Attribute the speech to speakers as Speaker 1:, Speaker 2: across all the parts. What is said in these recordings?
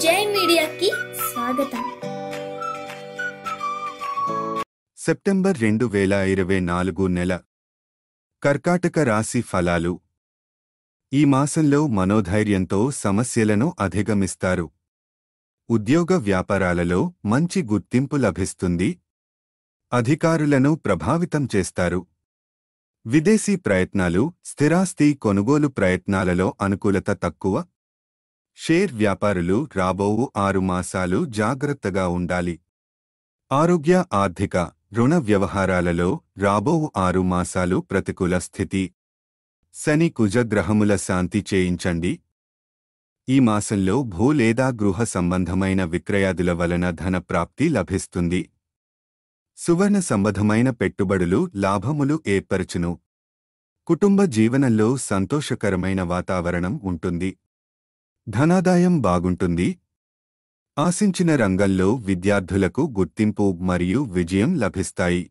Speaker 1: జై మీడియాకి స్వాగతం.
Speaker 2: సెప్టెంబర్ 2024 నెల కర్కాటక రాశి ఫలాలు. ఈ మాసంలో మనోధైర్యంతో సమస్యలను అధిగమిస్తారు. ఉద్యోగ వ్యాపారాలలో మంచి గుర్తింపు లభిస్తుంది. అధికారులను ప్రభావితం చేస్తారు. విదేశీ ప్రయత్నాలు, స్థిరాస్తి కొనుగోలు ప్రయత్నాలలో అనుకూలత తక్కువ. షేర్ వ్యాపారులు రాబో 6 మాసాలు జాగ్రత్తగా ఉండాలి. ఆరోగ్య, ఆర్థిక, రుణ వ్యవహారాలలో రాబో 6 మాసాలు ప్రతికూల స్థితి. శని, కుజ గ్రహముల శాంతి చేయించండి. ఈ మాసంలో భూ లేదా గృహ సంబంధమైన విక్రయాదుల వలన ధన ప్రాప్తి లభిస్తుంది. సువర్ణ సంబంధమైన పెట్టుబడులు లాభములు ఏర్పరచును. కుటుంబ జీవనంలో సంతోషకరమైన వాతావరణం ఉంటుంది. ధనాదాయం బాగుంటుంది. ఆశించిన రంగంలో విద్యార్థులకు గుర్తింపు మరియు విజయం లభిస్తాయి.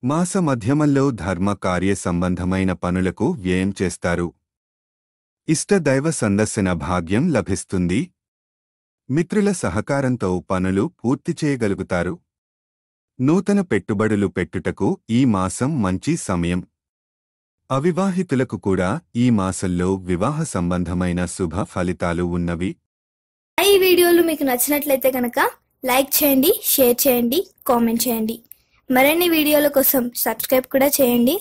Speaker 2: మాస మధ్యమంలో ధర్మ కార్య సంబంధమైన పనులకు వ్యయం చేస్తారు. ఇష్టదైవ సందర్శన భాగ్యం లభిస్తుంది. మిత్రుల సహకారంతో పనులు పూర్తి చేయగలుగుతారు. నూతన పెట్టుబడులు పెట్టుటకు ఈ మాసం మంచి సమయం. అవివాహితులకు కూడా ఈ మాసంలో వివాహ సంబంధమైన శుభ ఫలితాలు ఉన్నవి.
Speaker 1: ఈ వీడియోలు మీకు నచ్చినట్లయితే కనుక లైక్ చేయండి, షేర్ చేయండి, కామెంట్ చేయండి. మరిన్ని వీడియోల కోసం సబ్స్క్రైబ్ కూడా చేయండి.